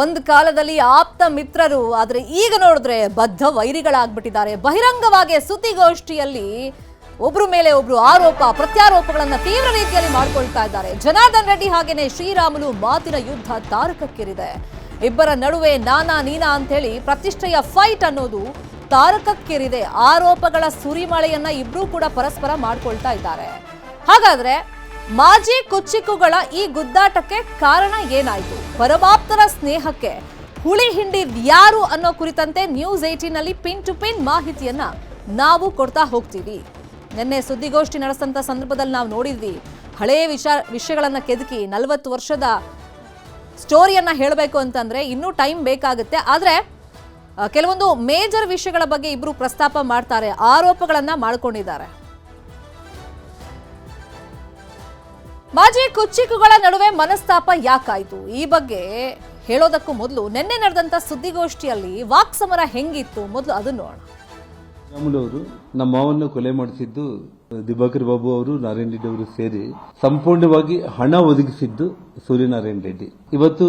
ಒಂದು ಕಾಲದಲ್ಲಿ ಆಪ್ತ ಮಿತ್ರರು, ಆದರೆ ಈಗ ನೋಡಿದ್ರೆ ಬದ್ಧ ವೈರಿಗಳಾಗ್ಬಿಟ್ಟಿದ್ದಾರೆ. ಬಹಿರಂಗವಾಗಿ ಸುದ್ದಿಗೋಷ್ಠಿಯಲ್ಲಿ ಒಬ್ರ ಮೇಲೆ ಒಬ್ರು ಆರೋಪ ಪ್ರತ್ಯಾರೋಪಗಳನ್ನ ತೀವ್ರ ರೀತಿಯಲ್ಲಿ ಮಾಡ್ಕೊಳ್ತಾ ಇದ್ದಾರೆ. ಜನಾರ್ದನ್ ರೆಡ್ಡಿ ಹಾಗೇನೆ ಶ್ರೀರಾಮುಲು ಮಾತಿನ ಯುದ್ಧ ತಾರಕಕ್ಕೇರಿದೆ. ಇಬ್ಬರ ನಡುವೆ ನಾನಾ ನೀನಾ ಅಂತ ಹೇಳಿ ಪ್ರತಿಷ್ಠೆಯ ಫೈಟ್ ಅನ್ನೋದು ತಾರಕಕ್ಕೇರಿದೆ. ಆರೋಪಗಳ ಸುರಿಮಳೆಯನ್ನ ಇಬ್ರು ಕೂಡ ಪರಸ್ಪರ ಮಾಡ್ಕೊಳ್ತಾ ಇದ್ದಾರೆ. ಹಾಗಾದ್ರೆ ಮಾಜಿ ಕುಚ್ಚಿಕ್ಕುಗಳ ಈ ಗುದ್ದಾಟಕ್ಕೆ ಕಾರಣ ಏನಾಯ್ತು? ಪರಮಾಪ್ತರ ಸ್ನೇಹಕ್ಕೆ ಹುಳಿ ಹಿಂಡಿದ್ ಯಾರು ಅನ್ನೋ ಕುರಿತಂತೆ ನ್ಯೂಸ್ 18 ನಲ್ಲಿ ಪಿನ್ ಟು ಪಿನ್ ಮಾಹಿತಿಯನ್ನ ನಾವು ಕೊಡ್ತಾ ಹೋಗ್ತೀವಿ. ನಿನ್ನೆ ಸುದ್ದಿಗೋಷ್ಠಿ ನಡೆಸಂತ ಸಂದರ್ಭದಲ್ಲಿ ನಾವು ನೋಡಿದ್ವಿ, ಹಳೆಯ ವಿಷಯಗಳನ್ನ ಕೆದಕಿ 40 ವರ್ಷದ ಸ್ಟೋರಿಯನ್ನ ಹೇಳಬೇಕು ಅಂತಂದ್ರೆ ಇನ್ನೂ ಟೈಮ್ ಬೇಕಾಗುತ್ತೆ. ಆದ್ರೆ ಕೆಲವೊಂದು ಮೇಜರ್ ವಿಷಯಗಳ ಬಗ್ಗೆ ಇಬ್ರು ಪ್ರಸ್ತಾಪ ಮಾಡ್ತಾರೆ, ಆರೋಪಗಳನ್ನ ಮಾಡ್ಕೊಂಡಿದ್ದಾರೆ. ಮಾಜಿ ಕುಚ್ಚಿಕ್ಕುಗಳ ನಡುವೆ ಮನಸ್ತಾಪ ಯಾಕಾಯ್ತು? ಈ ಬಗ್ಗೆ ಹೇಳೋದಕ್ಕೂ ಮೊದಲು ನಿನ್ನೆ ನಡೆದಂತ ಸುದ್ದಿಗೋಷ್ಠಿಯಲ್ಲಿ ವಾಕ್ಸಮರ ಹೆಂಗಿತ್ತು ಮೊದಲು ಅದನ್ನ ನೋಡೋಣ. ಶ್ರೀರಾಮುಲು ಅವರು ನಮ್ಮ ಮಾವನ್ನ ಕೊಲೆ ಮಾಡಿಸಿದ್ದು ದಿವಾಕರ್ ಬಾಬು ಅವರು, ನಾರಾಯಣ ರೆಡ್ಡಿ ಅವರು ಸೇರಿ ಸಂಪೂರ್ಣವಾಗಿ ಹಣ ಒದಗಿಸಿದ್ದು ಸೂರ್ಯನಾರಾಯಣ ರೆಡ್ಡಿ. ಇವತ್ತು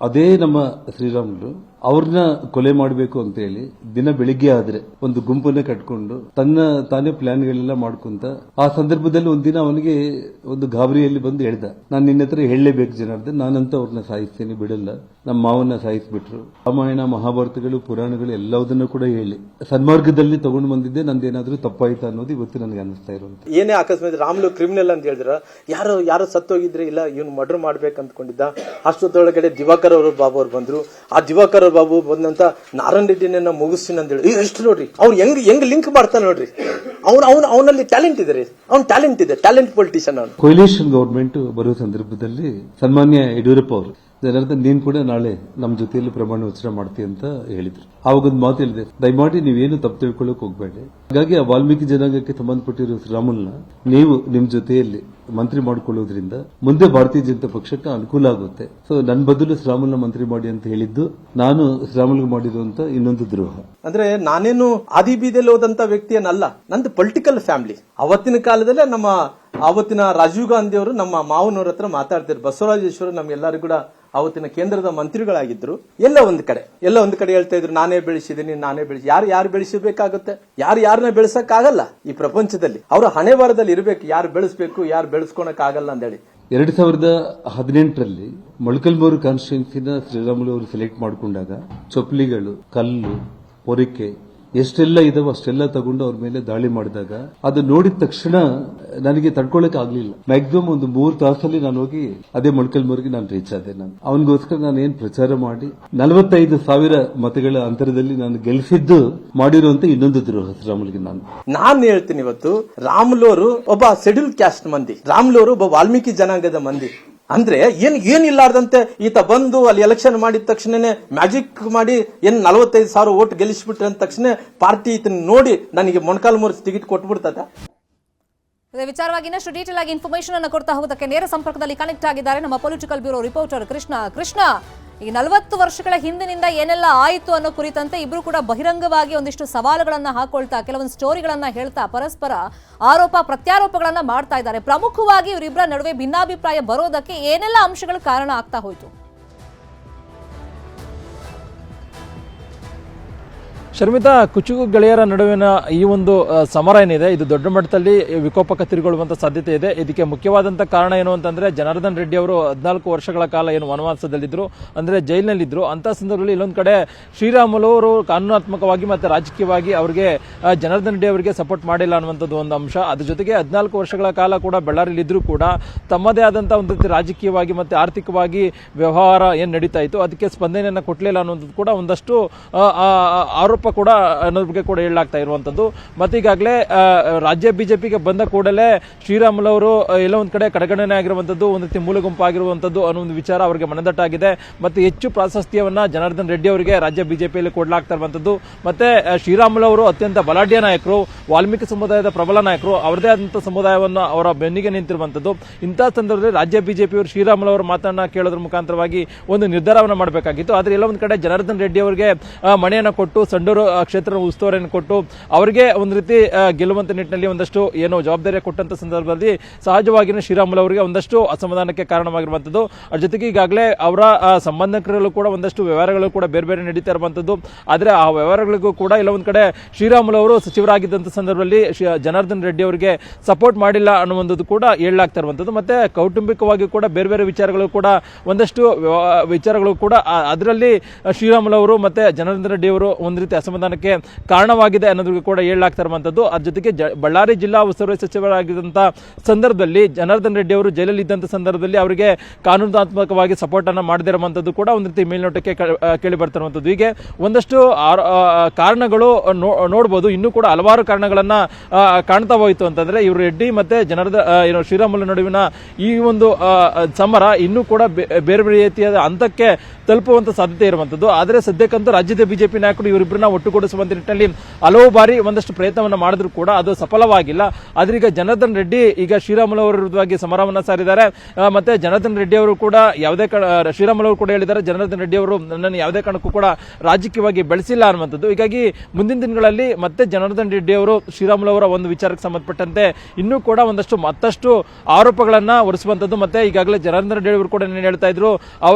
ಅದೇ ನಮ್ಮ ಶ್ರೀರಾಮುಲು ಅವ್ರನ್ನ ಕೊಲೆ ಮಾಡಬೇಕು ಅಂತ ಹೇಳಿ ದಿನ ಬೆಳಿಗ್ಗೆ ಆದ್ರೆ ಒಂದು ಗುಂಪನ್ನ ಕಟ್ಕೊಂಡು ತಾನೇ ಪ್ಲಾನ್ಗಳೆಲ್ಲ ಮಾಡ್ಕೊಂತ, ಆ ಸಂದರ್ಭದಲ್ಲಿ ಒಂದಿನ ಅವನಿಗೆ ಒಂದು ಗಾಬರಿಯಲ್ಲಿ ಬಂದು ಹೇಳ್ದ, ನಾನು ನಿನ್ನ ಹತ್ರ ಹೇಳಲೇಬೇಕು ಜನಾರ್ದನ್, ನಾನಂತ ಅವ್ರನ್ನ ಸಾಯಿಸ್ತೀನಿ, ಬಿಡಲ್ಲ. ನಮ್ಮ ಮಾವನ್ನ ಸಾಯಿಸ್ಬಿಟ್ರು. ರಾಮಾಯಣ ಮಹಾಭಾರತಗಳು ಪುರಾಣಗಳು ಎಲ್ಲದನ್ನು ಕೂಡ ಹೇಳಿ ಸನ್ಮಾರ್ಗದಲ್ಲಿ ತಗೊಂಡು ಬಂದಿದ್ದೆ. ನಂದೇನಾದ್ರೂ ತಪ್ಪಾಯ್ತಾ ಅನ್ನೋದು ಇವತ್ತು ನನಗೆ ಅನಿಸ್ತಾ ಇರುವಂತ. ಏನೇ ಅಕಸ್ಮಾತ್ ರಾಮುಲು ಕ್ರಿಮಿನಲ್ ಅಂತ ಹೇಳಿದ್ರ, ಯಾರು ಸತ್ತೋಗಿದ್ರೆ ಇಲ್ಲ ಇವ್ನು ಮರ್ಡರ್ ಮಾಡ್ಬೇಕು ಅಂದ್ಕೊಂಡಿದ್ದ. ಅಷ್ಟೊತ್ತೊಳಗಡೆ ದಿವಾಕರ್ ಅವರು ಬಾಬು ಅವ್ರು ಬಂದ್ರು. ಆ ದಿವಾಕರ್ ಬಾಬು ಬಂದಂತ ನಾರಾಯಣ ರೆಡ್ಡಿನ ಮುಗಿಸ್ತೀನಿ ಅಂತ ಹೇಳಿ ಎಷ್ಟು ನೋಡ್ರಿ, ಅವ್ರು ಹೆಂಗ್ ಲಿಂಕ್ ಮಾಡ್ತಾನೆ ನೋಡ್ರಿ. ಅವನಲ್ಲಿ ಟ್ಯಾಲೆಂಟ್ ಇದೆ, ಅವ್ನ ಟ್ಯಾಲೆಂಟ್ ಇದೆ, ಟ್ಯಾಲೆಂಟ್ ಪೊಲಿಟಿಷಿಯನ್. ಅವನು ಕೊಯ್ಲೇಷನ್ ಗವರ್ಮೆಂಟ್ ಬರುವ ಸಂದರ್ಭದಲ್ಲಿ ಸನ್ಮಾನ್ಯ ಯಡಿಯೂರಪ್ಪ ಅವರು ಜನಾರ್ದನ್ ನೀನ್ ಕೂಡ ನಾಳೆ ನಮ್ಮ ಜೊತೆಯಲ್ಲಿ ಪ್ರಮಾಣ ವಚನ ಮಾಡ್ತೀವಿ ಅಂತ ಹೇಳಿದ್ರು. ಆವಾಗೊಂದು ಮಾತು ಹೇಳಿದೆ, ದಯಮಾಡಿ ನೀವೇನು ತಪ್ಪು ತಿಳ್ಕೊಳ್ಳೋಕೆ ಹೋಗ್ಬೇಡಿ. ಹಾಗಾಗಿ ಆ ವಾಲ್ಮೀಕಿ ಜನಾಂಗಕ್ಕೆ ಸಂಬಂಧಪಟ್ಟಿರೋ ಶ್ರೀರಾಮುಲ್ನ ನೀವು ನಿಮ್ ಜೊತೆಯಲ್ಲಿ ಮಂತ್ರಿ ಮಾಡಿಕೊಳ್ಳೋದ್ರಿಂದ ಮುಂದೆ ಭಾರತೀಯ ಜನತಾ ಪಕ್ಷಕ್ಕೆ ಅನುಕೂಲ ಆಗುತ್ತೆ. ಸೊ ನನ್ನ ಬದಲು ಶ್ರೀರಾಮುಲ್ನ ಮಂತ್ರಿ ಮಾಡಿ ಅಂತ ಹೇಳಿದ್ದು ನಾನು ಶ್ರೀರಾಮುಲ್ಗೆ ಮಾಡಿರುವಂತ ಇನ್ನೊಂದು ದ್ರೋಹ. ಅಂದ್ರೆ ನಾನೇನು ಆದಿ ಬೀದಿಯಲ್ಲಿ ಹೋದಂತ ವ್ಯಕ್ತಿಯನ್ನಲ್ಲ, ನಂದು ಪೊಲಿಟಿಕಲ್ ಫ್ಯಾಮಿಲಿ. ಅವತ್ತಿನ ಕಾಲದಲ್ಲೇ ಅವತ್ತಿನ ರಾಜೀವ್ ಗಾಂಧಿ ಅವರು ನಮ್ಮ ಮಾವನವ್ರ ಹತ್ರ ಮಾತಾಡ್ತಿದ್ರು. ಬಸವರಾಜೇಶ್ವರ ನಮ್ಗೆಲ್ಲರೂ ಕೂಡ ಅವತ್ತಿನ ಕೇಂದ್ರದ ಮಂತ್ರಿಗಳಾಗಿದ್ರು. ಎಲ್ಲ ಒಂದು ಕಡೆ ಹೇಳ್ತಾ ಇದ್ರು, ನಾನೇ ಬೆಳೆಸಿದೀನಿ, ಯಾರು ಬೆಳೆಸಬೇಕಾಗುತ್ತೆ? ಯಾರನ್ನ ಬೆಳೆಸಕ್ ಆಗಲ್ಲ ಈ ಪ್ರಪಂಚದಲ್ಲಿ. ಅವರ ಹಣೆ ಬಾರದಲ್ಲಿ ಇರಬೇಕು, ಯಾರು ಬೆಳೆಸಬೇಕು, ಯಾರು ಬೆಳೆಸ್ಕೊಳಕ್ ಆಗಲ್ಲ ಅಂತ ಹೇಳಿ 2018ರಲ್ಲಿ ಮೊಳಕಲ್ಮೂರು ಕಾನ್ಸ್ಟಿಟ್ಯೂನ್ಸಿನ ಶ್ರೀರಾಮುಲು ಅವರು ಸೆಲೆಕ್ಟ್ ಮಾಡಿಕೊಂಡಾಗ ಚೊಪ್ಲಿಗಳು, ಕಲ್ಲು, ಪೊರಿಕೆ ಎಷ್ಟೆಲ್ಲ ಇದಾವ ಅಷ್ಟೆಲ್ಲ ತಗೊಂಡು ಅವ್ರ ಮೇಲೆ ದಾಳಿ ಮಾಡಿದಾಗ ಅದು ನೋಡಿದ ತಕ್ಷಣ ನನಗೆ ತಡ್ಕೊಳಕ್ ಆಗ್ಲಿಲ್ಲ. ಮ್ಯಾಕ್ಸಿಮಮ್ ಒಂದು 3 ತಾಸಲ್ಲಿ ನಾನು ಹೋಗಿ ಅದೇ ಮೊಳಕಲ್ಮೂರಿಗೆ ನಾನು ರೀಚ್ ಆದೆ. ಅವನಿಗೋಸ್ಕರ ನಾನು ಏನ್ ಪ್ರಚಾರ ಮಾಡಿ 45,000 ಮತಗಳ ಅಂತರದಲ್ಲಿ ನಾನು ಗೆಲ್ಲಿಸಿದ್ದು ಮಾಡಿರುವಂತ ಇನ್ನೊಂದು ದ್ರೋಹ ಶ್ರೀರಾಮುಲ್ಗೆ. ನಾನು ಹೇಳ್ತೀನಿ, ಇವತ್ತು ರಾಮುಲು ಅವರು ಒಬ್ಬ ಶೆಡ್ಯೂಲ್ ಕ್ಯಾಸ್ಟ್ ಮಂದಿ, ರಾಮುಲು ಅವರು ಒಬ್ಬ ವಾಲ್ಮೀಕಿ ಜನಾಂಗದ ಮಂದಿ. ಅಂದ್ರೆ ಏನಿಲ್ಲಾರ್ದಂತೆ ಈತ ಬಂದು ಅಲ್ಲಿ ಎಲೆಕ್ಷನ್ ಮಾಡಿದ ತಕ್ಷಣನೇ ಮ್ಯಾಜಿಕ್ ಮಾಡಿ 45,000 ಓಟ್ ಗೆಲ್ಲಿಸ್ಬಿಟ್ರೆ ಅಂದ ತಕ್ಷಣ ಪಾರ್ಟಿ ಈತನ ನೋಡಿ ನನಗೆ ಮೊಣಕಾಲ್ಮೂರು ಟಿಕೆಟ್ ಕೊಟ್ಬಿಡ್ತದ. ಇದೇ ವಿಚಾರವಾಗಿ ಇನ್ನಷ್ಟು ಡೀಟೇಲ್ ಆಗಿ ಇನ್ಫಾರ್ಮೇಶನ್ ಅನ್ನು ಕೊಡ್ತಾ ಹೋಗೋದಕ್ಕೆ ನೇರ ಸಂಪರ್ಕದಲ್ಲಿ ಕನೆಕ್ಟ್ ಆಗಿದ್ದಾರೆ ನಮ್ಮ ಪೊಲಿಟಿಕಲ್ ಬ್ಯೂರೋ ರಿಪೋರ್ಟರ್ ಕೃಷ್ಣ. ಈ 40 ವರ್ಷಗಳ ಹಿಂದಿನಿಂದ ಏನೆಲ್ಲ ಆಯಿತು ಅನ್ನೋ ಕುರಿತಂತೆ ಇಬ್ರು ಕೂಡ ಬಹಿರಂಗವಾಗಿ ಒಂದಿಷ್ಟು ಸವಾಲುಗಳನ್ನ ಹಾಕೊಳ್ತಾ, ಕೆಲವೊಂದು ಸ್ಟೋರಿಗಳನ್ನ ಹೇಳ್ತಾ ಪರಸ್ಪರ ಆರೋಪ ಪ್ರತ್ಯಾರೋಪಗಳನ್ನ ಮಾಡ್ತಾ ಇದ್ದಾರೆ. ಪ್ರಮುಖವಾಗಿ ಇವರಿಬ್ಬರ ನಡುವೆ ಭಿನ್ನಾಭಿಪ್ರಾಯ ಬರೋದಕ್ಕೆ ಏನೆಲ್ಲ ಅಂಶಗಳು ಕಾರಣ ಆಗ್ತಾ ಹೋಯ್ತು? ಶರ್ಮಿತಾ, ಕುಚುಕು ಗೆಳೆಯರ ನಡುವಿನ ಈ ಒಂದು ಸಮರ ಏನಿದೆ ಇದು ದೊಡ್ಡ ಮಟ್ಟದಲ್ಲಿ ವಿಕೋಪಕ್ಕೆ ತಿರುಗುವಂತ ಸಾಧ್ಯತೆ ಇದೆ. ಇದಕ್ಕೆ ಮುಖ್ಯವಾದಂತಹ ಕಾರಣ ಏನು ಅಂತಂದ್ರೆ, ಜನಾರ್ದನ್ ರೆಡ್ಡಿ ಅವರು 14 ವರ್ಷಗಳ ಕಾಲ ಏನು ವನವಾಸದಲ್ಲಿದ್ರು, ಅಂದ್ರೆ ಜೈಲಿನಲ್ಲಿದ್ರು. ಅಂತ ಸಂದರ್ಭದಲ್ಲಿ ಇಲ್ಲೊಂದು ಕಡೆ ಶ್ರೀರಾಮುಲು ಅವರು ಕಾನೂನಾತ್ಮಕವಾಗಿ ಮತ್ತೆ ರಾಜಕೀಯವಾಗಿ ಅವರಿಗೆ ಜನಾರ್ದನ್ ರೆಡ್ಡಿ ಅವರಿಗೆ ಸಪೋರ್ಟ್ ಮಾಡಿಲ್ಲ ಅನ್ನುವಂಥದ್ದು ಒಂದು ಅಂಶ. ಅದ್ರ ಜೊತೆಗೆ 14 ವರ್ಷಗಳ ಕಾಲ ಕೂಡ ಬಳ್ಳಾರಿಯಲ್ಲಿದ್ರು ಕೂಡ ತಮ್ಮದೇ ಆದಂತಹ ಒಂದು ರಾಜಕೀಯವಾಗಿ ಮತ್ತೆ ಆರ್ಥಿಕವಾಗಿ ವ್ಯವಹಾರ ಏನ್ ನಡೀತಾ ಇತ್ತು ಅದಕ್ಕೆ ಸ್ಪಂದನೆಯನ್ನ ಕೊಡ್ಲಿಲ್ಲ ಅನ್ನುವಂಥದ್ದು ಕೂಡ ಒಂದಷ್ಟು ಆರೋಪ ಕೂಡ ಅನ್ನೋದ್ರ ಬಗ್ಗೆ ಕೂಡ ಹೇಳಲಾಗ್ತಾ ಇರುವಂತದ್ದು. ಮತ್ತೆ ಈಗಾಗಲೇ ರಾಜ್ಯ ಬಿಜೆಪಿಗೆ ಬಂದ ಕೂಡಲೇ ಶ್ರೀರಾಮುಲು ಅವರು ಎಲ್ಲ ಒಂದ್ ಕಡೆ ಕಡೆಗಣನೆ ಆಗಿರುವಂತದ್ದು, ಒಂದು ರೀತಿ ಮೂಲ ಗುಂಪಾಗಿರುವಂತದ್ದು ಅನ್ನೋ ಒಂದು ವಿಚಾರ ಅವರಿಗೆ ಮನದಟ್ಟಾಗಿದೆ. ಮತ್ತೆ ಹೆಚ್ಚು ಪ್ರಾಶಸ್ತ್ಯವನ್ನ ಜನಾರ್ದನ್ ರೆಡ್ಡಿ ಅವರಿಗೆ ರಾಜ್ಯ ಬಿಜೆಪಿಯಲ್ಲಿ ಕೊಡಲಾಗ್ತಾ ಇರುವಂತದ್ದು. ಮತ್ತೆ ಶ್ರೀರಾಮುಲು ಅವರು ಅತ್ಯಂತ ಬಲಾಢ್ಯ ನಾಯಕರು, ವಾಲ್ಮೀಕಿ ಸಮುದಾಯದ ಪ್ರಬಲ ನಾಯಕರು, ಅವರದೇ ಆದಂತಹ ಸಮುದಾಯವನ್ನು ಅವರ ಬೆನ್ನಿಗೆ ನಿಂತಿರುವಂತದ್ದು. ಇಂತಹ ಸಂದರ್ಭದಲ್ಲಿ ರಾಜ್ಯ ಬಿಜೆಪಿಯವರು ಶ್ರೀರಾಮುಲು ಅವರ ಮಾತನ್ನ ಕೇಳೋದ್ರ ಮುಖಾಂತರವಾಗಿ ಒಂದು ನಿರ್ಧಾರವನ್ನು ಮಾಡಬೇಕಾಗಿತ್ತು. ಆದ್ರೆ ಎಲ್ಲ ಒಂದ್ ಕಡೆ ಜನಾರ್ದನ್ ರೆಡ್ಡಿ ಅವರಿಗೆ ಮಣೆಯನ್ನು ಕೊಟ್ಟು ಸಂಡೂರು ಅವರು ಕ್ಷೇತ್ರದ ಉಸ್ತುವಾರಿಯನ್ನು ಕೊಟ್ಟು ಅವರಿಗೆ ಒಂದು ರೀತಿ ಗೆಲ್ಲುವಂತ ನಿಟ್ಟಿನಲ್ಲಿ ಒಂದಷ್ಟು ಏನು ಜವಾಬ್ದಾರಿ ಕೊಟ್ಟಂತ ಸಂದರ್ಭದಲ್ಲಿ ಸಹಜವಾಗಿಯೂ ಶ್ರೀರಾಮುಲು ಅವರಿಗೆ ಒಂದಷ್ಟು ಅಸಮಾಧಾನಕ್ಕೆ ಕಾರಣವಾಗಿರುವಂತದ್ದು. ಅದ್ರ ಜೊತೆಗೆ ಈಗಾಗಲೇ ಅವರ ಸಂಬಂಧಿಕರಲ್ಲೂ ಕೂಡ ಒಂದಷ್ಟು ವ್ಯವಹಾರಗಳು ಕೂಡ ಬೇರೆ ಬೇರೆ ನಡೀತಾ ಇರುವಂತದ್ದು. ಆದ್ರೆ ಆ ವ್ಯವಹಾರಗಳಿಗೂ ಕೂಡ ಇಲ್ಲ ಒಂದ್ ಕಡೆ ಶ್ರೀರಾಮುಲು ಅವರು ಸಚಿವರಾಗಿದ್ದಂತ ಸಂದರ್ಭದಲ್ಲಿ ಜನಾರ್ದನ್ ರೆಡ್ಡಿ ಅವರಿಗೆ ಸಪೋರ್ಟ್ ಮಾಡಿಲ್ಲ ಅನ್ನುವಂಥದ್ದು ಕೂಡ ಹೇಳಲಾಗ್ತಾ ಇರುವಂತದ್ದು. ಮತ್ತೆ ಕೌಟುಂಬಿಕವಾಗಿ ಕೂಡ ಬೇರೆ ಬೇರೆ ವಿಚಾರಗಳು ಕೂಡ ಒಂದಷ್ಟು ವಿಚಾರಗಳು ಕೂಡ ಅದರಲ್ಲಿ ಶ್ರೀರಾಮುಲು ಅವರು ಮತ್ತೆ ಜನಾರ್ದನ್ ರೆಡ್ಡಿ ಅವರು ಒಂದು ರೀತಿ ಅಸಮಾಧಾನಕ್ಕೆ ಕಾರಣವಾಗಿದೆ ಅನ್ನೋದಕ್ಕೆ ಕೂಡ ಹೇಳಲಾಗ್ತಾ ಇರುವಂತದ್ದು. ಅದ್ರ ಜೊತೆಗೆ ಬಳ್ಳಾರಿ ಜಿಲ್ಲಾ ಉಸ್ತುವಾರಿ ಸಚಿವರಾಗಿದ್ದಂತ ಸಂದರ್ಭದಲ್ಲಿ ಜನಾರ್ದನ್ ರೆಡ್ಡಿ ಅವರು ಜೈಲಲ್ಲಿ ಇದ್ದಂತ ಸಂದರ್ಭದಲ್ಲಿ ಅವರಿಗೆ ಕಾನೂನಾತ್ಮಕವಾಗಿ ಸಪೋರ್ಟ್ ಅನ್ನ ಮಾಡದೇ ಇರುವಂತದ್ದು ಕೂಡ ಒಂದು ರೀತಿ ಮೇಲ್ನೋಟಕ್ಕೆ ಕೇಳಿ ಬರ್ತಿರುವಂತದ್ದು. ಹೀಗೆ ಒಂದಷ್ಟು ಕಾರಣಗಳು ನೋಡಬಹುದು. ಇನ್ನೂ ಕೂಡ ಹಲವಾರು ಕಾರಣಗಳನ್ನ ಕಾಣ್ತಾ ಹೋಯಿತು ಅಂತಂದ್ರೆ ಇವರು ರೆಡ್ಡಿ ಮತ್ತೆ ಶ್ರೀರಾಮುಲು ನಡುವಿನ ಈ ಒಂದು ಸಮರ ಇನ್ನೂ ಕೂಡ ಬೇರೆ ಬೇರೆ ರೀತಿಯಾದ ಹಂತಕ್ಕೆ ತಲುಪುವಂತ ಸಾಧ್ಯತೆ ಇರುವಂತದ್ದು. ಆದರೆ ಸದ್ಯಕ್ಕಂತೂ ರಾಜ್ಯದ ಬಿಜೆಪಿ ನಾಯಕರು ಇವರಿಬ್ಬರನ್ನ ಒಟ್ಟುಗೂಡಿಸುವಂತ ನಿಟ್ಟಿನಲ್ಲಿ ಹಲವು ಬಾರಿ ಒಂದಷ್ಟು ಪ್ರಯತ್ನವನ್ನ ಮಾಡಿದ್ರು ಕೂಡ ಅದು ಸಫಲವಾಗಿಲ್ಲ. ಆದ್ರೆ ಈಗ ಜನಾರ್ದನ್ ರೆಡ್ಡಿ ಈಗ ಶ್ರೀರಾಮುಲು ಅವರ ವಿರುದ್ಧವಾಗಿ ಸಮರವನ್ನ ಸಾರಿದ್ದಾರೆ. ಮತ್ತೆ ಜನಾರ್ದನ್ ರೆಡ್ಡಿ ಅವರು ಕೂಡ ಶ್ರೀರಾಮುಲು ಅವರು ಕೂಡ ಹೇಳಿದ್ದಾರೆ, ಜನಾರ್ದನ್ ರೆಡ್ಡಿ ಅವರು ನನ್ನನ್ನು ಯಾವುದೇ ಕಾರಣಕ್ಕೂ ಕೂಡ ರಾಜಕೀಯವಾಗಿ ಬೆಳೆಸಿಲ್ಲ ಅನ್ನುವಂಥದ್ದು. ಹೀಗಾಗಿ ಮುಂದಿನ ದಿನಗಳಲ್ಲಿ ಮತ್ತೆ ಜನಾರ್ದನ್ ರೆಡ್ಡಿ ಅವರು ಶ್ರೀರಾಮುಲು ಅವರ ಒಂದು ವಿಚಾರಕ್ಕೆ ಸಂಬಂಧಪಟ್ಟಂತೆ ಇನ್ನೂ ಕೂಡ ಮತ್ತಷ್ಟು ಆರೋಪಗಳನ್ನ ಹೊರಿಸುವಂತದ್ದು. ಮತ್ತೆ ಈಗಾಗಲೇ ಜನಾರ್ದನ್ ರೆಡ್ಡಿ ಅವರು ಕೂಡ ಹೇಳ್ತಾ ಇದ್ರು,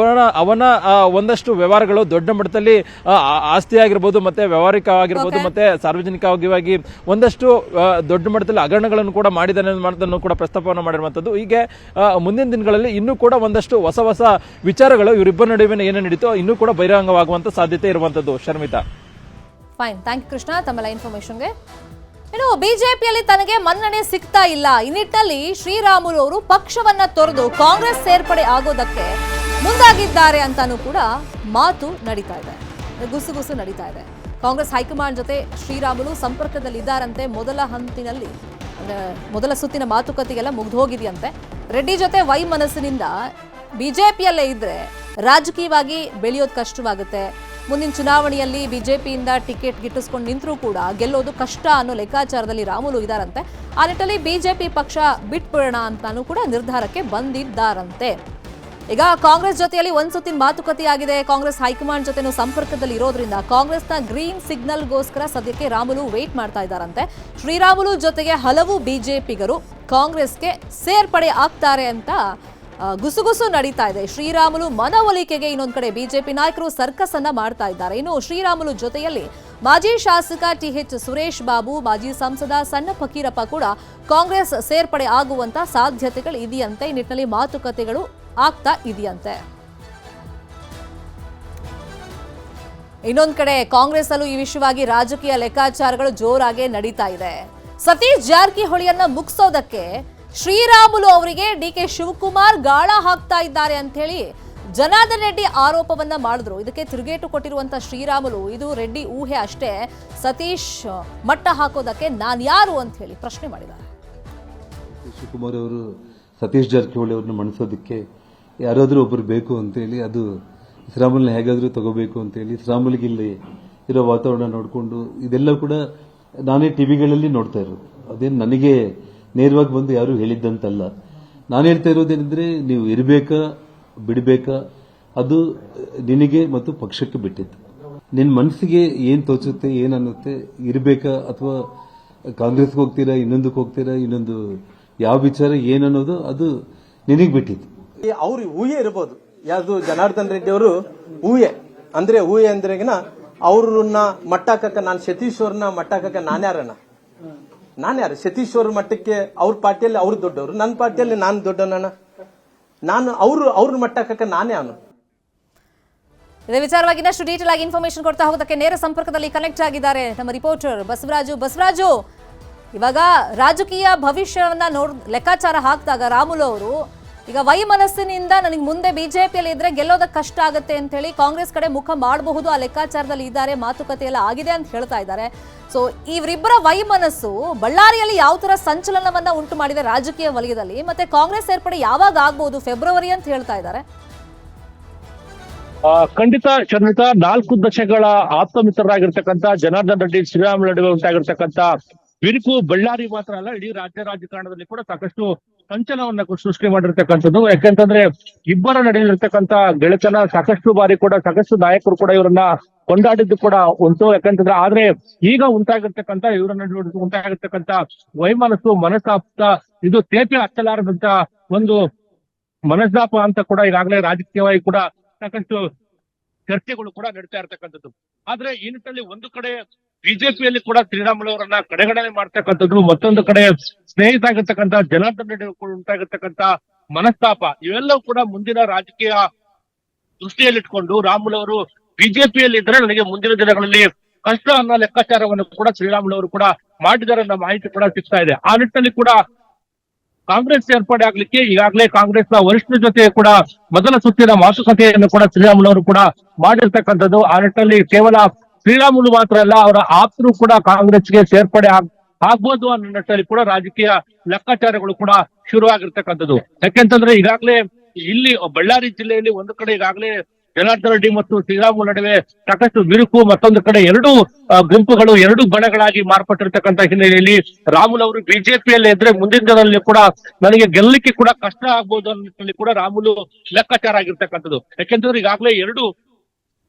ಅವನ ಒಂದಷ್ಟು ವ್ಯವಹಾರಗಳು ದೊಡ್ಡ ಮಟ್ಟದಲ್ಲಿ ಆಸ್ತಿ ಆಗಿರ್ಬೋದು, ಮತ್ತೆ ವ್ಯವಹಾರಿಕ ಆಗಿರ್ಬೋದು, ಮತ್ತೆ ಸಾರ್ವಜನಿಕವಾಗಿ ಒಂದಷ್ಟು ದೊಡ್ಡ ಮಟ್ಟದಲ್ಲಿ ಹಗರಣಗಳನ್ನು ಕೂಡ ಮಾಡಿದ್ದಾನೆ ಅನ್ನೋದನ್ನು ಕೂಡ ಪ್ರಸ್ತಾಪವನ್ನು ಮಾಡಿರುವಂತದ್ದು. ಹೀಗೆ ಮುಂದಿನ ದಿನಗಳಲ್ಲಿ ಇನ್ನೂ ಕೂಡ ಒಂದಷ್ಟು ಹೊಸ ಹೊಸ ವಿಚಾರಗಳು ಇವರಿಬ್ಬರ ನಡುವಿನ ಏನು ನಡೀತೋ ಇನ್ನೂ ಕೂಡ ಬಹಿರಂಗವಾಗುವಂತ ಸಾಧ್ಯತೆ ಇರುವಂತದ್ದು. Sharmita, fine, thank you Krishna ತಮ್ಮೆಲ್ಲ ಇನ್ಫಾರ್ಮೇಶನ್ಗೆ. ಇನ್ನು ಬಿಜೆಪಿಯಲ್ಲಿ ತನಗೆ ಮನ್ನಣೆ ಸಿಗ್ತಾ ಇಲ್ಲ, ಈ ನಿಟ್ಟಿನಲ್ಲಿ ಶ್ರೀರಾಮುಲು ಅವರು ಪಕ್ಷವನ್ನ ತೊರೆದು ಕಾಂಗ್ರೆಸ್ ಸೇರ್ಪಡೆ ಆಗೋದಕ್ಕೆ ಮುಂದಾಗಿದ್ದಾರೆ ಅಂತಾನೂ ಕೂಡ ಮಾತು ನಡೀತಾ ಇದೆ, ಗುಸುಗುಸು ನಡೀತಾ ಇದೆ. ಕಾಂಗ್ರೆಸ್ ಹೈಕಮಾಂಡ್ ಜೊತೆ ಶ್ರೀರಾಮುಲು ಸಂಪರ್ಕದಲ್ಲಿದ್ದಾರಂತೆ. ಮೊದಲ ಸುತ್ತಿನ ಮಾತುಕತೆಗೆಲ್ಲ ಮುಗ್ದೋಗಿದೆಯಂತೆ. ರೆಡ್ಡಿ ಜೊತೆ ವೈಮನಸ್ಸಿನಿಂದ ಬಿಜೆಪಿಯಲ್ಲೇ ಇದ್ರೆ ರಾಜಕೀಯವಾಗಿ ಬೆಳೆಯೋದು ಕಷ್ಟವಾಗುತ್ತೆ. ಮುಂದಿನ ಚುನಾವಣೆಯಲ್ಲಿ ಬಿಜೆಪಿಯಿಂದ ಟಿಕೆಟ್ ಗಿಟ್ಟಿಸ್ಕೊಂಡು ನಿಂತರೂ ಕೂಡ ಗೆಲ್ಲೋದು ಕಷ್ಟ ಅನ್ನೋ ಲೆಕ್ಕಾಚಾರದಲ್ಲಿ ರಾಮುಲು ಇದ್ದಾರಂತೆ. ಆ ನಿಟ್ಟಿನಲ್ಲಿ ಬಿಜೆಪಿ ಪಕ್ಷ ಬಿಟ್ಬಿಡೋಣ ಅಂತಾನೂ ಕೂಡ ನಿರ್ಧಾರಕ್ಕೆ ಬಂದಿದ್ದಾರಂತೆ. ಈಗ ಕಾಂಗ್ರೆಸ್ ಜೊತೆಯಲ್ಲಿ ಒಂದ್ ಸುತ್ತಿನ ಮಾತುಕತೆ ಆಗಿದೆ. ಕಾಂಗ್ರೆಸ್ ಹೈಕಮಾಂಡ್ ಜೊತೆನೂ ಸಂಪರ್ಕದಲ್ಲಿ ಇರೋದ್ರಿಂದ ಕಾಂಗ್ರೆಸ್ನ ಗ್ರೀನ್ ಸಿಗ್ನಲ್ಗೋಸ್ಕರ ಸದ್ಯಕ್ಕೆ ರಾಮುಲು ವೇಟ್ ಮಾಡ್ತಾ ಇದ್ದಾರಂತೆ. ಶ್ರೀರಾಮುಲು ಜೊತೆಗೆ ಹಲವು ಬಿಜೆಪಿಗರು ಕಾಂಗ್ರೆಸ್ಗೆ ಸೇರ್ಪಡೆ ಆಗ್ತಾರೆ ಅಂತ ಗುಸುಗುಸು ನಡೀತಾ ಇದೆ. ಶ್ರೀರಾಮುಲು ಮನವೊಲಿಕೆಗೆ ಇನ್ನೊಂದ್ ಕಡೆ ಬಿಜೆಪಿ ನಾಯಕರು ಸರ್ಕಸ್ ಅನ್ನ ಮಾಡ್ತಾ ಇದ್ದಾರೆ. ಇನ್ನು ಶ್ರೀರಾಮುಲು ಜೊತೆಯಲ್ಲಿ ಮಾಜಿ ಶಾಸಕ ಟಿಎಚ್ ಸುರೇಶ್ ಬಾಬು, ಮಾಜಿ ಸಂಸದ ಸಣ್ಣ ಫಕೀರಪ್ಪ ಕೂಡ ಕಾಂಗ್ರೆಸ್ ಸೇರ್ಪಡೆ ಆಗುವಂತ ಸಾಧ್ಯತೆಗಳು ಇದೆಯಂತೆ. ಈ ನಿಟ್ಟಿನಲ್ಲಿ ಮಾತುಕತೆಗಳು ಆಗ್ತಾ ಇದೆಯಂತೆ. ಇನ್ನೊಂದ್ ಕಡೆ ಕಾಂಗ್ರೆಸ್ ಅಲ್ಲೂ ಈ ವಿಷಯವಾಗಿ ರಾಜಕೀಯ ಲೆಕ್ಕಾಚಾರಗಳು ಜೋರಾಗಿ ನಡೀತಾ ಇದೆ. ಸತೀಶ್ ಜಾರಕಿಹೊಳಿಯನ್ನ ಮುಗಿಸೋದಕ್ಕೆ ಶ್ರೀರಾಮುಲು ಅವರಿಗೆ ಡಿಕೆ ಶಿವಕುಮಾರ್ ಗಾಳ ಹಾಕ್ತಾ ಇದ್ದಾರೆ ಅಂತ ಹೇಳಿ ಜನಾರ್ದನ್ ರೆಡ್ಡಿ ಆರೋಪವನ್ನ ಮಾಡಿದ್ರು. ಇದಕ್ಕೆ ತಿರುಗೇಟು ಕೊಟ್ಟಿರುವಂತ ಶ್ರೀರಾಮುಲು, ಇದು ರೆಡ್ಡಿ ಊಹೆ ಅಷ್ಟೇ, ಸತೀಶ್ ಮಟ್ಟ ಹಾಕೋದಕ್ಕೆ ನಾನ್ಯಾರು ಅಂತ ಹೇಳಿ ಪ್ರಶ್ನೆ ಮಾಡಿದ್ದಾರೆ. ಶಿವಕುಮಾರ್ ಅವರು ಸತೀಶ್ ಜಾರಕಿಹೊಳಿ ಅವ್ರನ್ನ ಮಣಿಸೋದಕ್ಕೆ ಯಾರಾದ್ರೂ ಒಬ್ಬರು ಬೇಕು ಅಂತೇಳಿ, ಅದು ಶ್ರೀರಾಮುಲ್ನ ಹೇಗಾದ್ರೂ ತಗೋಬೇಕು ಅಂತೇಳಿ ಶ್ರೀರಾಮುಲ್ಗೆ ಇಲ್ಲಿ ಇರೋ ವಾತಾವರಣ ನೋಡಿಕೊಂಡು ಇದೆಲ್ಲ ಕೂಡ ನಾನೇ ಟಿವಿಗಳಲ್ಲಿ ನೋಡ್ತಾ ಇರೋದು. ಅದೇನು ನನಗೆ ನೇರವಾಗಿ ಬಂದು ಯಾರು ಹೇಳಿದ್ದಂತಲ್ಲ. ನಾನು ಹೇಳ್ತಾ ಇರೋದೇನೆಂದ್ರೆ, ನೀವು ಇರಬೇಕಾ ಬಿಡಬೇಕಾ ಅದು ನಿನಗೆ ಮತ್ತು ಪಕ್ಷಕ್ಕೆ ಬಿಟ್ಟಿದ್ದು. ನಿನ್ನ ಮನಸ್ಸಿಗೆ ಏನ್ ತೋಚುತ್ತೆ, ಏನ್ ಅನ್ನುತ್ತೆ, ಇರಬೇಕಾ ಅಥವಾ ಕಾಂಗ್ರೆಸ್ಗೆ ಹೋಗ್ತೀರಾ, ಇನ್ನೊಂದಕ್ಕೆ ಹೋಗ್ತೀರಾ, ಇನ್ನೊಂದು ಯಾವ ವಿಚಾರ ಏನನ್ನೋದು ಅದು ನಿನಗೆ ಬಿಟ್ಟಿದ್ದು. ಅವ್ರ ಊಹೆ ಇರಬಹುದು, ಯಾವುದು ಜನಾರ್ದನ್ ರೆಡ್ಡಿ ಅವರು ಊಹೆ ಅಂದ್ರೆಗಿನ ಅವ್ರನ್ನ ಮಟ್ಟಾಕಕ್ಕ, ನಾನು ಸತೀಶ್ ಅವ್ರನ್ನ ಮಟ್ಟಾಕಕ್ಕ ನಾನ್ಯಾರು ಸತೀಶ್ ಅವ್ರ ಮಟ್ಟಕ್ಕೆ ಅವ್ರ ಪಾರ್ಟಿಯಲ್ಲಿ ಅವ್ರು ದೊಡ್ಡವರು, ನನ್ನ ಪಾರ್ಟಿಯಲ್ಲಿ ನಾನು ದೊಡ್ಡವನ, ನಾನು ಅವ್ರ ಮಟ್ಟಕ್ಕೆ ನಾನೇ ಅವನು. ಇದೇ ವಿಚಾರವಾಗಿ ಇನ್ನಷ್ಟು ಡೀಟೇಲ್ ಆಗಿ ಇನ್ಫಾರ್ಮೇಶನ್ ಕೊಡ್ತಾ ಹೋಗೋದಕ್ಕೆ ನೇರ ಸಂಪರ್ಕದಲ್ಲಿ ಕನೆಕ್ಟ್ ಆಗಿದ್ದಾರೆ ನಮ್ಮ ರಿಪೋರ್ಟರ್ ಬಸವರಾಜು. ಇವಾಗ ರಾಜಕೀಯ ಭವಿಷ್ಯವನ್ನ ಲೆಕ್ಕಾಚಾರ ಹಾಕಿದಾಗ ರಾಮುಲು ಅವರು ಈಗ ವೈಮನಸ್ಸಿನಿಂದ ನನಗೆ ಮುಂದೆ ಬಿಜೆಪಿಯಲ್ಲಿ ಇದ್ರೆ ಗೆಲ್ಲೋದಕ್ಕೆ ಕಷ್ಟ ಆಗುತ್ತೆ ಅಂತ ಹೇಳಿ ಕಾಂಗ್ರೆಸ್ ಕಡೆ ಮುಖ ಮಾಡಬಹುದು, ಆ ಲೆಕ್ಕಾಚಾರದಲ್ಲಿ ಇದ್ದಾರೆ, ಮಾತುಕತೆ ಎಲ್ಲ ಆಗಿದೆ ಅಂತ ಹೇಳ್ತಾ ಇದ್ದಾರೆ. ಸೊ ಇವರಿಬ್ಬರ ವೈಮನಸ್ಸು ಬಳ್ಳಾರಿಯಲ್ಲಿ ಯಾವ ತರ ಸಂಚಲನವನ್ನ ಉಂಟು ಮಾಡಿದೆ ರಾಜಕೀಯ ವಲಯದಲ್ಲಿ, ಮತ್ತೆ ಕಾಂಗ್ರೆಸ್ ಸೇರ್ಪಡೆ ಯಾವಾಗ ಆಗ್ಬಹುದು, ಫೆಬ್ರವರಿ ಅಂತ ಹೇಳ್ತಾ ಇದ್ದಾರೆ. ಖಂಡಿತ ಶರ್ಮಿತಾ, 4 ದಶಕಗಳ ಆಪ್ತಮಿತ್ರರಾಗಿರ್ತಕ್ಕಂಥ ಜನಾರ್ದನ್ ರೆಡ್ಡಿ, ಶ್ರೀರಾಮುಲು ನಡುವೆ ಉಂಟಾಗಿರ್ತಕ್ಕಂಥ ಬಿರುಕು ಬಳ್ಳಾರಿ ಮಾತ್ರ ಅಲ್ಲ, ಇಡೀ ರಾಜ್ಯ ರಾಜಕಾರಣದಲ್ಲಿ ಕೂಡ ಸಾಕಷ್ಟು ಸಂಚಲನವನ್ನ ಸೃಷ್ಟಿ ಮಾಡಿರ್ತಕ್ಕಂಥದ್ದು. ಯಾಕೆಂತಂದ್ರೆ ಇಬ್ಬರ ನಡೆಯಲಿರ್ತಕ್ಕಂಥ ಗೆಳೆತನ ಸಾಕಷ್ಟು ಬಾರಿ ಕೂಡ ಸಾಕಷ್ಟು ನಾಯಕರು ಕೂಡ ಇವರನ್ನ ಕೊಂಡಾಡಿದ್ದು ಕೂಡ ಉಂಟು. ಯಾಕಂತಂದ್ರೆ ಆದ್ರೆ ಈಗ ಉಂಟಾಗಿರ್ತಕ್ಕಂಥ ಇವರ ನಡುವೆ ಉಂಟಾಗಿರ್ತಕ್ಕಂಥ ವೈಮನಸ್ಸು ಮನಸ್ತಾಪ ಇದು ತೇಪೆ ಹಚ್ಚಲಾರದಂತ ಒಂದು ಮನಸ್ತಾಪ ಅಂತ ಕೂಡ ಈಗಾಗಲೇ ರಾಜಕೀಯವಾಗಿ ಕೂಡ ಸಾಕಷ್ಟು ಚರ್ಚೆಗಳು ಕೂಡ ನಡೀತಾ ಇರ್ತಕ್ಕಂಥದ್ದು. ಆದ್ರೆ ಈ ನಿಟ್ಟಿನಲ್ಲಿ ಒಂದು ಕಡೆ ಬಿಜೆಪಿಯಲ್ಲಿ ಕೂಡ ಶ್ರೀರಾಮುಲು ಅವರನ್ನ ಕಡೆಗಣನೆ ಮಾಡ್ತಕ್ಕಂಥದ್ದು, ಮತ್ತೊಂದು ಕಡೆ ಸ್ನೇಹಿತ ಆಗಿರ್ತಕ್ಕಂಥ ಜನಾರ್ದನ್ ರೆಡ್ಡಿ ಉಂಟಾಗಿರ್ತಕ್ಕಂಥ ಮನಸ್ತಾಪ ಇವೆಲ್ಲವೂ ಕೂಡ ಮುಂದಿನ ರಾಜಕೀಯ ದೃಷ್ಟಿಯಲ್ಲಿಟ್ಕೊಂಡು ರಾಮುಲು ಅವರು ಬಿಜೆಪಿಯಲ್ಲಿ ಇದ್ರೆ ನನಗೆ ಮುಂದಿನ ದಿನಗಳಲ್ಲಿ ಕಷ್ಟ ಅನ್ನೋ ಲೆಕ್ಕಾಚಾರವನ್ನು ಕೂಡ ಶ್ರೀರಾಮುಲು ಅವರು ಕೂಡ ಮಾಡಿದ್ದಾರೆ ಅನ್ನೋ ಮಾಹಿತಿ ಕೂಡ ಸಿಗ್ತಾ ಇದೆ. ಆ ನಿಟ್ಟಿನಲ್ಲಿ ಕೂಡ ಕಾಂಗ್ರೆಸ್ ಸೇರ್ಪಡೆ ಆಗ್ಲಿಕ್ಕೆ ಈಗಾಗಲೇ ಕಾಂಗ್ರೆಸ್ನ ವರಿಷ್ಠರ ಜೊತೆ ಕೂಡ ಮೊದಲ ಸುತ್ತಿನ ಮಾತುಕತೆಯನ್ನು ಕೂಡ ಶ್ರೀರಾಮುಲು ಅವರು ಕೂಡ ಮಾಡಿರ್ತಕ್ಕಂಥದ್ದು. ಆ ನಿಟ್ಟಿನಲ್ಲಿ ಕೇವಲ ಶ್ರೀರಾಮುಲು ಮಾತ್ರ ಅಲ್ಲ, ಅವರ ಆಪ್ತರು ಕೂಡ ಕಾಂಗ್ರೆಸ್ಗೆ ಸೇರ್ಪಡೆ ಆಗ್ಬೋದು ಅನ್ನೋ ನಿಟ್ಟಿನಲ್ಲಿ ಕೂಡ ರಾಜಕೀಯ ಲೆಕ್ಕಾಚಾರಗಳು ಕೂಡ ಶುರುವಾಗಿರ್ತಕ್ಕಂಥದ್ದು. ಯಾಕೆಂತಂದ್ರೆ ಈಗಾಗಲೇ ಇಲ್ಲಿ ಬಳ್ಳಾರಿ ಜಿಲ್ಲೆಯಲ್ಲಿ ಒಂದು ಕಡೆ ಈಗಾಗಲೇ ಜನಾರ್ದನ್ ರೆಡ್ಡಿ ಮತ್ತು ಶ್ರೀರಾಮುಲು ನಡುವೆ ಸಾಕಷ್ಟು ಬಿರುಕು, ಮತ್ತೊಂದು ಕಡೆ ಎರಡು ಗುಂಪುಗಳು ಎರಡು ಬಣಗಳಾಗಿ ಮಾರ್ಪಟ್ಟಿರ್ತಕ್ಕಂಥ ಹಿನ್ನೆಲೆಯಲ್ಲಿ ರಾಮುಲು ಅವರು ಬಿಜೆಪಿಯಲ್ಲಿ ಇದ್ರೆ ಮುಂದಿನ ದಿನದಲ್ಲಿ ಕೂಡ ನನಗೆ ಗೆಲ್ಲಲಿಕ್ಕೆ ಕೂಡ ಕಷ್ಟ ಆಗ್ಬೋದು ಅನ್ನೋ ನಿಟ್ಟಿನಲ್ಲಿ ಕೂಡ ರಾಮುಲು ಲೆಕ್ಕಾಚಾರ ಆಗಿರ್ತಕ್ಕಂಥದ್ದು. ಯಾಕೆಂತಂದ್ರೆ ಈಗಾಗಲೇ ಎರಡು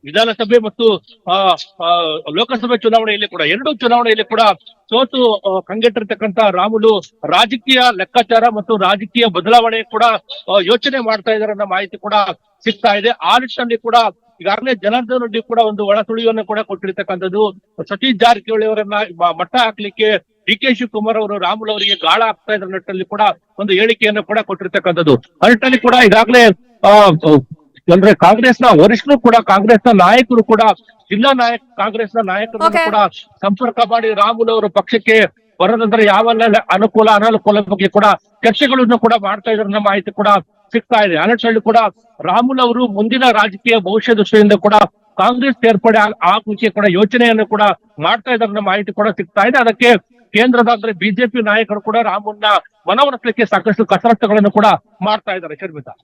ವಿಧಾನಸಭೆ ಮತ್ತು ಲೋಕಸಭೆ ಚುನಾವಣೆಯಲ್ಲಿ ಕೂಡ ಎರಡೂ ಚುನಾವಣೆಯಲ್ಲಿ ಕೂಡ ಸೋತು ಕಂಗೆಟ್ಟಿರ್ತಕ್ಕಂಥ ರಾಮುಲು ರಾಜಕೀಯ ಲೆಕ್ಕಾಚಾರ ಮತ್ತು ರಾಜಕೀಯ ಬದಲಾವಣೆ ಕೂಡ ಯೋಚನೆ ಮಾಡ್ತಾ ಇದ್ದಾರೆ ಅನ್ನೋ ಮಾಹಿತಿ ಕೂಡ ಸಿಗ್ತಾ ಇದೆ. ಆ ನಿಟ್ಟಿನಲ್ಲಿ ಕೂಡ ಈಗಾಗಲೇ ಜನಾರ್ದನ್ ರೆಡ್ಡಿ ಕೂಡ ಒಂದು ಒಳ ಸುಳಿವನ್ನು ಕೂಡ ಕೊಟ್ಟಿರ್ತಕ್ಕಂಥದ್ದು. ಸತೀಶ್ ಜಾರಕಿಹೊಳಿ ಅವರನ್ನ ಮಟ್ಟ ಹಾಕ್ಲಿಕ್ಕೆ ಡಿ ಕೆ ಶಿವಕುಮಾರ್ ಅವರು ರಾಮುಲು ಅವರಿಗೆ ಗಾಳ ಆಗ್ತಾ ಇದ್ರ ನಿಟ್ಟಿನಲ್ಲಿ ಕೂಡ ಒಂದು ಹೇಳಿಕೆಯನ್ನು ಕೂಡ ಕೊಟ್ಟಿರ್ತಕ್ಕಂಥದ್ದು. ಆ ನಿಟ್ಟಿನಲ್ಲಿ ಕೂಡ ಈಗಾಗಲೇ ಅಂದ್ರೆ ಕಾಂಗ್ರೆಸ್ನ ವರಿಷ್ಠರು ಕೂಡ ಕಾಂಗ್ರೆಸ್ನ ನಾಯಕರು ಕೂಡ ಜಿಲ್ಲಾ ಕಾಂಗ್ರೆಸ್ನ ನಾಯಕರನ್ನು ಕೂಡ ಸಂಪರ್ಕ ಮಾಡಿ ರಾಮುಲು ಅವರು ಪಕ್ಷಕ್ಕೆ ಬರೋದಂದ್ರೆ ಯಾವೆಲ್ಲ ಅನುಕೂಲ ಅನಾನುಕೂಲ ಬಗ್ಗೆ ಕೂಡ ಚರ್ಚೆಗಳನ್ನು ಕೂಡ ಮಾಡ್ತಾ ಇದ್ರ ಮಾಹಿತಿ ಕೂಡ ಸಿಗ್ತಾ ಇದೆ. ಆ ನಿಟ್ಟಿನಲ್ಲಿ ಕೂಡ ರಾಮುಲು ಅವರು ಮುಂದಿನ ರಾಜಕೀಯ ಭವಿಷ್ಯ ದೃಷ್ಟಿಯಿಂದ ಕೂಡ ಕಾಂಗ್ರೆಸ್ ಸೇರ್ಪಡೆ ಆಗುವಿಕೆ ಕೂಡ ಯೋಚನೆಯನ್ನು ಕೂಡ ಮಾಡ್ತಾ ಇದ್ರ ಮಾಹಿತಿ ಕೂಡ ಸಿಗ್ತಾ ಇದೆ. ಅದಕ್ಕೆ ಕೇಂದ್ರದ ಅಂದ್ರೆ ಬಿಜೆಪಿ ನಾಯಕರು ಕೂಡ ರಾಮುಲ್ನ ಮನವೊಲಿಸಲಿಕ್ಕೆ ಸಾಕಷ್ಟು ಕಸರತ್ತುಗಳನ್ನು ಕೂಡ ಮಾಡ್ತಾ ಇದ್ದಾರೆ. ಶರ್ಮಿತಾ.